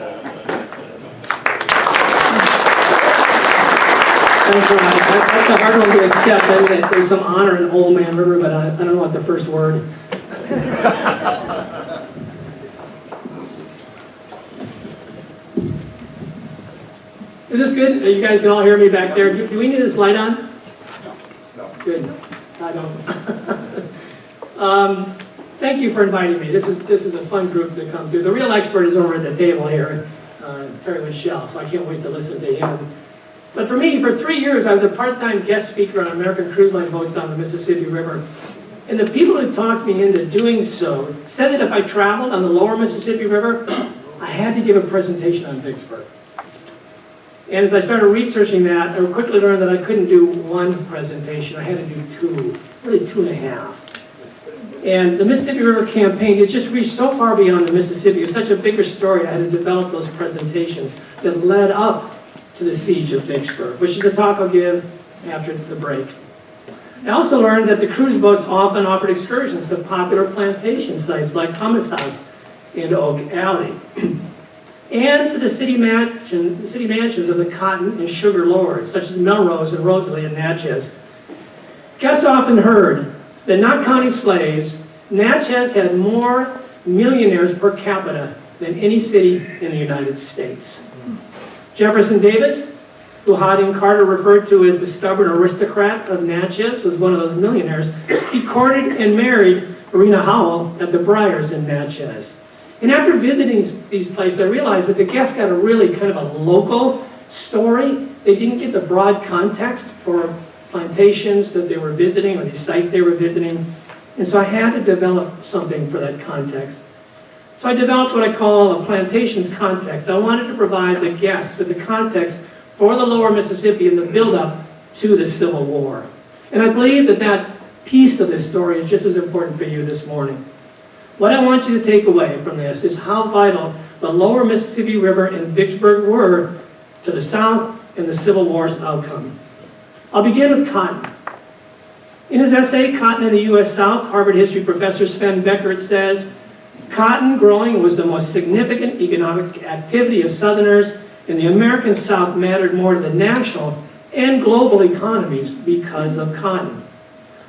Thanks, Ryan. That's a hard one to accept. I mean, there's some honor in Old Man River, but I don't know what the first word. Is this good? You guys can all hear me back there. Do we need this light on? No. Good. I don't. Thank you for inviting me. This is a fun group to come through. The real expert is over at the table here, Terry Michelle, so I can't wait to listen to him. But for me, for 3 years, I was a part-time guest speaker on American Cruise Line boats on the Mississippi River. And the people who talked me into doing so said that if I traveled on the lower Mississippi River, I had to give a presentation on Vicksburg. And as I started researching that, I quickly learned that I couldn't do one presentation. I had to do two, really 2.5. And the Mississippi River campaign, it just reached so far beyond the Mississippi. It was such a bigger story. I had to develop those presentations that led up to the siege of Vicksburg, which is a talk I'll give after the break. I also learned that the cruise boats often offered excursions to popular plantation sites like Hummus House in Oak Alley, and to the city mansions of the cotton and sugar lords, such as Melrose and Rosalie and Natchez. Guests often heard that, not counting slaves, Natchez had more millionaires per capita than any city in the United States. Jefferson Davis, who Harding Carter referred to as the stubborn aristocrat of Natchez, was one of those millionaires. He courted and married Marina Howell at the Briars in Natchez. And after visiting these places, I realized that the guests got a really kind of a local story. They didn't get the broad context for plantations that they were visiting or these sites they were visiting. And so I had to develop something for that context. So I developed what I call a plantations context. I wanted to provide the guests with the context for the lower Mississippi in the build-up to the Civil War. And I believe that that piece of this story is just as important for you this morning. What I want you to take away from this is how vital the lower Mississippi River and Vicksburg were to the South and the Civil War's outcome. I'll begin with cotton. In his essay, Cotton in the U.S. South, Harvard history professor Sven Beckert says, cotton growing was the most significant economic activity of Southerners, and the American South mattered more to the national and global economies because of cotton.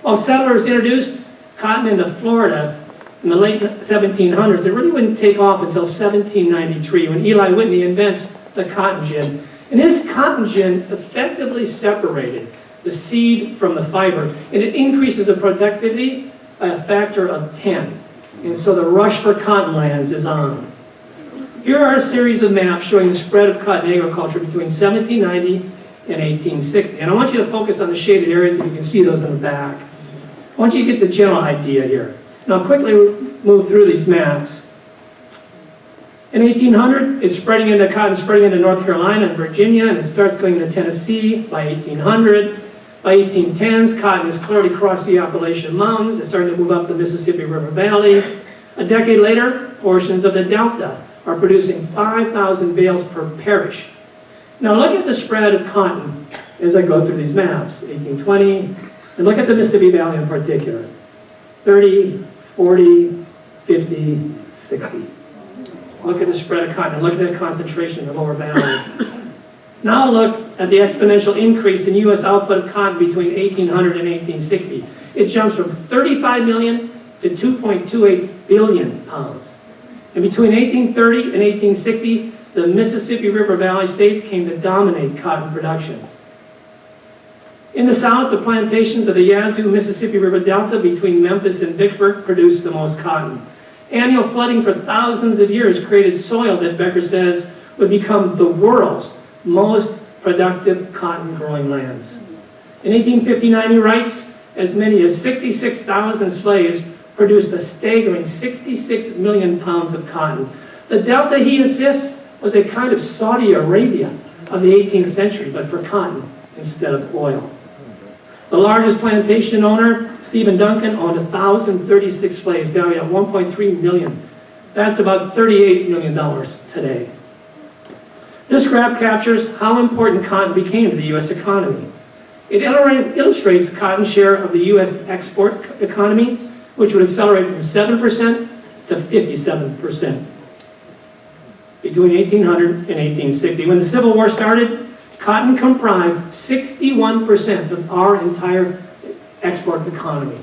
While settlers introduced cotton into Florida in the late 1700s, it really wouldn't take off until 1793 when Eli Whitney invents the cotton gin. And his cotton gin effectively separated the seed from the fiber, and it increases the productivity by a factor of 10. And so the rush for cotton lands is on. Here are a series of maps showing the spread of cotton agriculture between 1790 and 1860. And I want you to focus on the shaded areas, and you can see those in the back. I want you to get the general idea here. And I'll quickly move through these maps. In 1800, it's cotton spreading into North Carolina and Virginia, and it starts going into Tennessee by 1800. By 1810s, cotton has clearly crossed the Appalachian Mountains. It's starting to move up the Mississippi River Valley. A decade later, portions of the Delta are producing 5,000 bales per parish. Now look at the spread of cotton as I go through these maps. 1820, and look at the Mississippi Valley in particular. 30, 40, 50, 60. Look at the spread of cotton. Look at the concentration in the lower valley. Now look at the exponential increase in U.S. output of cotton between 1800 and 1860. It jumps from 35 million to 2.28 billion pounds. And between 1830 and 1860, the Mississippi River Valley states came to dominate cotton production. In the South, the plantations of the Yazoo Mississippi River Delta between Memphis and Vicksburg produced the most cotton. Annual flooding for thousands of years created soil that Becker says would become the world's most productive cotton growing lands. In 1859, he writes, as many as 66,000 slaves produced a staggering 66 million pounds of cotton. The Delta, he insists, was a kind of Saudi Arabia of the 18th century, but for cotton instead of oil. The largest plantation owner, Stephen Duncan, owned 1,036 slaves valued at $1.3 million. That's about $38 million today. This graph captures how important cotton became to the U.S. economy. It illustrates cotton's share of the U.S. export economy, which would accelerate from 7% to 57%. between 1800 and 1860. When the Civil War started, cotton comprised 61% of our entire export economy.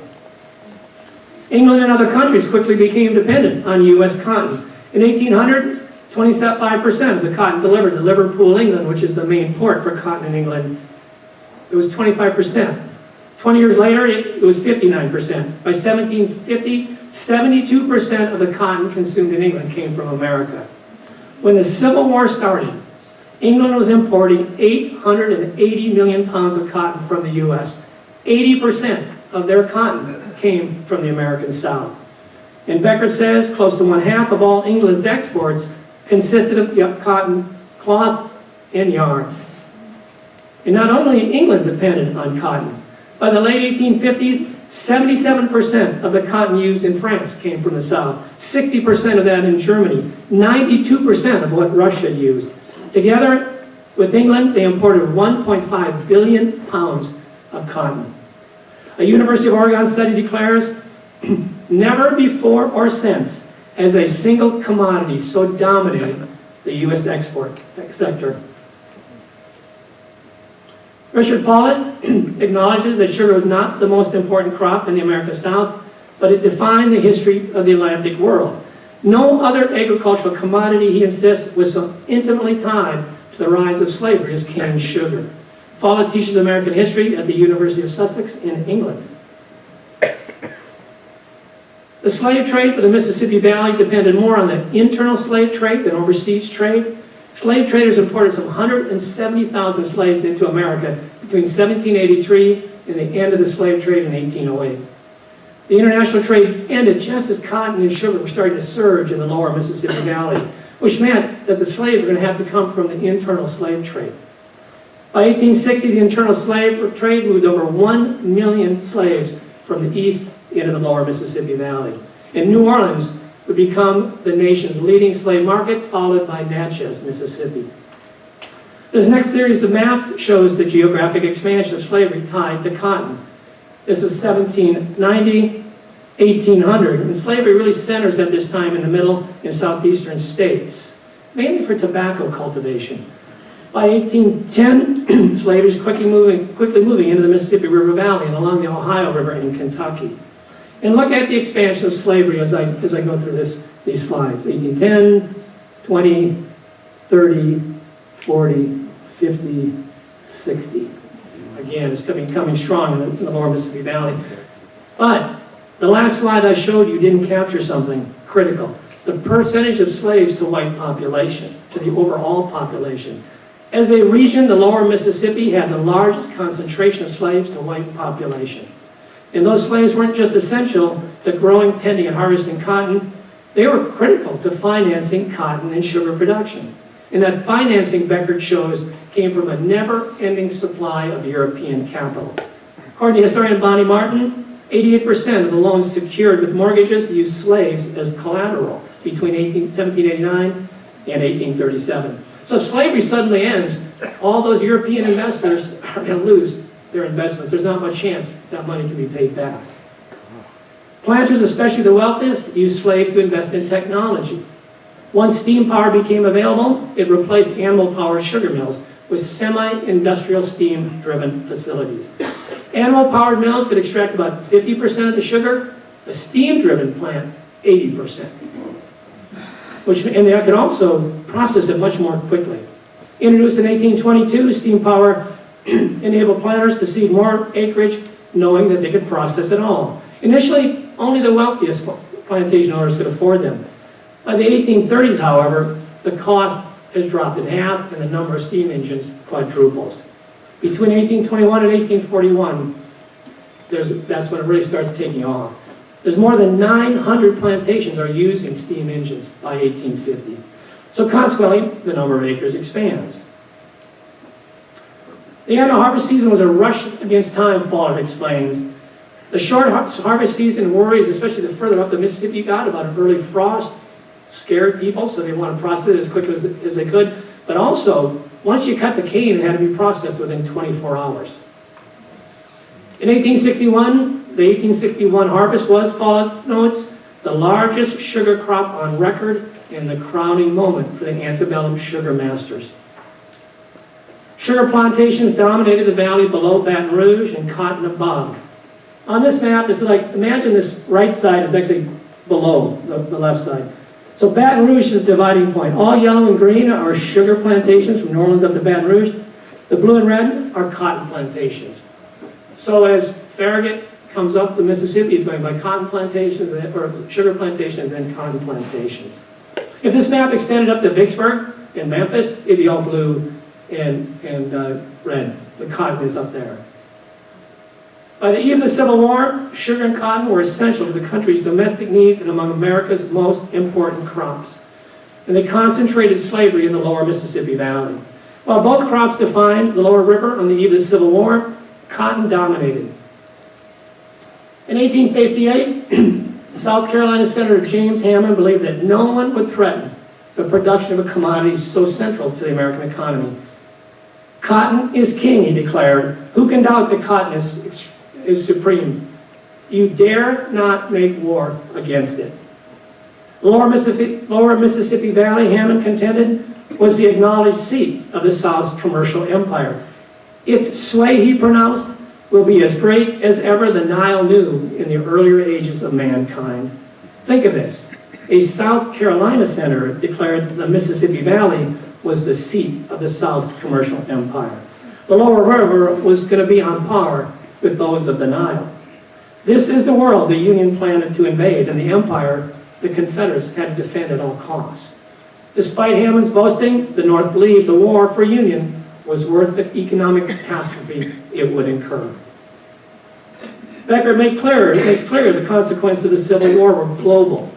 England and other countries quickly became dependent on U.S. cotton. In 1800, 25% of the cotton delivered to Liverpool, England, which is the main port for cotton in England, it was 25%. 20 years later, it was 59%. By 1750, 72% of the cotton consumed in England came from America. When the Civil War started, England was importing 880 million pounds of cotton from the U.S. 80% of their cotton came from the American South. And Becker says close to one-half of all England's exports consisted of cotton, cloth, and yarn. And not only England depended on cotton. By the late 1850s, 77% of the cotton used in France came from the South, 60% of that in Germany, 92% of what Russia used. Together with England, they imported 1.5 billion pounds of cotton. A University of Oregon study declares, never before or since has a single commodity so dominated the U.S. export sector. Richard Follett acknowledges that sugar was not the most important crop in the American South, but it defined the history of the Atlantic world. No other agricultural commodity, he insists, was so intimately tied to the rise of slavery as cane sugar. Follett teaches American history at the University of Sussex in England. The slave trade for the Mississippi Valley depended more on the internal slave trade than overseas trade. Slave traders imported some 170,000 slaves into America between 1783 and the end of the slave trade in 1808. The international trade ended just as cotton and sugar were starting to surge in the lower Mississippi Valley, which meant that the slaves were going to have to come from the internal slave trade. By 1860, the internal slave trade moved over 1 million slaves from the east into the lower Mississippi Valley. And New Orleans would become the nation's leading slave market, followed by Natchez, Mississippi. This next series of maps shows the geographic expansion of slavery tied to cotton. This is 1790, 1800, and slavery really centers at this time in the middle and southeastern states, mainly for tobacco cultivation. By 1810, slavery is quickly moving into the Mississippi River Valley and along the Ohio River in Kentucky. And look at the expansion of slavery as I go through these slides. 1810, 20, 30, 40, 50, 60. Again, it's coming strong in the lower Mississippi Valley. But the last slide I showed you didn't capture something critical. The percentage of slaves to white population, to the overall population. As a region, the lower Mississippi had the largest concentration of slaves to white population. And those slaves weren't just essential to growing, tending, and harvesting cotton. They were critical to financing cotton and sugar production. And that financing, Beckert shows, came from a never-ending supply of European capital. According to historian Bonnie Martin, 88% of the loans secured with mortgages used slaves as collateral between 1789 and 1837. So slavery suddenly ends. All those European investors are going to lose their investments. There's not much chance that money can be paid back. Planters, especially the wealthiest, used slaves to invest in technology. Once steam power became available, it replaced animal-powered sugar mills with semi-industrial steam-driven facilities. Animal-powered mills could extract about 50% of the sugar, a steam-driven plant, 80%. And they could also process it much more quickly. Introduced in 1822, steam power enabled planters to seed more acreage, knowing that they could process it all. Initially, only the wealthiest plantation owners could afford them. By the 1830s, however, the cost has dropped in half and the number of steam engines quadruples. Between 1821 and 1841, that's when it really starts taking off. There's more than 900 plantations are using steam engines by 1850. So consequently, the number of acres expands. The annual harvest season was a rush against time, Follett explains. The short harvest season worries, especially the further up the Mississippi you got, about an early frost, scared people, so they want to process it as quickly as they could. But also, once you cut the cane, it had to be processed within 24 hours. In 1861, the 1861 harvest was, Follett notes, the largest sugar crop on record and the crowning moment for the antebellum sugar masters. Sugar plantations dominated the valley below Baton Rouge and cotton above. On this map, it's like, imagine this right side is actually below the left side. So Baton Rouge is the dividing point. All yellow and green are sugar plantations from New Orleans up to Baton Rouge. The blue and red are cotton plantations. So as Farragut comes up the Mississippi, he's going by cotton plantations, or sugar plantations, and cotton plantations. If this map extended up to Vicksburg and Memphis, it'd be all blue and red. The cotton is up there. By the eve of the Civil War, sugar and cotton were essential to the country's domestic needs and among America's most important crops. And they concentrated slavery in the lower Mississippi Valley. While both crops defined the lower river on the eve of the Civil War, cotton dominated. In 1858, South Carolina Senator James Hammond believed that no one would threaten the production of a commodity so central to the American economy. Cotton is king, he declared. Who can doubt that cotton is supreme? You dare not make war against it. Lower Mississippi Valley, Hammond contended, was the acknowledged seat of the South's commercial empire. Its sway, he pronounced, will be as great as ever the Nile knew in the earlier ages of mankind. Think of this. A South Carolina senator declared the Mississippi Valley was the seat of the South's commercial empire. The lower river was going to be on par with those of the Nile. This is the world the Union planned to invade, and the empire the Confederates had to defend at all costs. Despite Hammond's boasting, the North believed the war for Union was worth the economic catastrophe it would incur. Becker makes clear the consequences of the Civil War were global.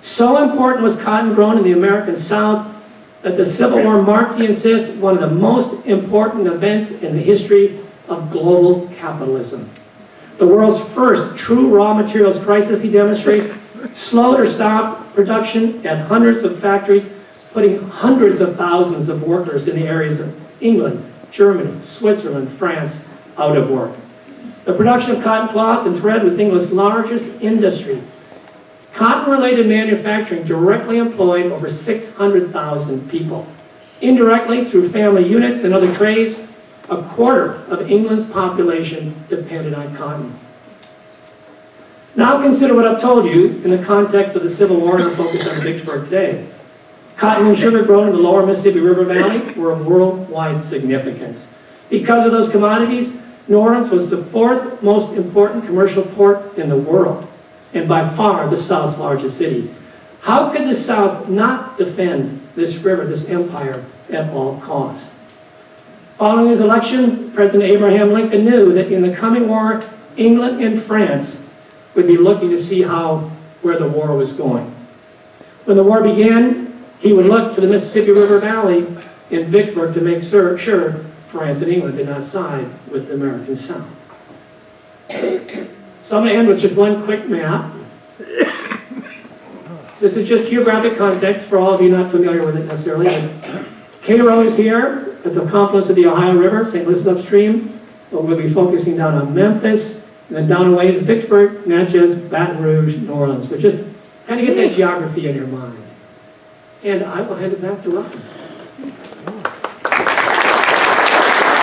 So important was cotton grown in the American South that the Civil War marked, he insists, one of the most important events in the history of global capitalism. The world's first true raw materials crisis, he demonstrates, slowed or stopped production at hundreds of factories, putting hundreds of thousands of workers in the areas of England, Germany, Switzerland, France out of work. The production of cotton cloth and thread was England's largest industry. Cotton-related manufacturing directly employed over 600,000 people. Indirectly, through family units and other trades, a quarter of England's population depended on cotton. Now consider what I've told you in the context of the Civil War and our focus on Vicksburg today. Cotton and sugar grown in the lower Mississippi River Valley were of worldwide significance. Because of those commodities, New Orleans was the fourth most important commercial port in the world, and by far the South's largest city. How could the South not defend this river, this empire, at all costs? Following his election, President Abraham Lincoln knew that in the coming war, England and France would be looking to see where the war was going. When the war began, he would look to the Mississippi River Valley in Vicksburg to make sure France and England did not side with the American South. So I'm going to end with just one quick map. This is just geographic context for all of you not familiar with it necessarily. Cairo is here at the confluence of the Ohio River, St. Louis is upstream. But we'll be focusing down on Memphis, and then down away is Vicksburg, Natchez, Baton Rouge, New Orleans. So just kind of get that geography in your mind. And I will hand it back to Ron.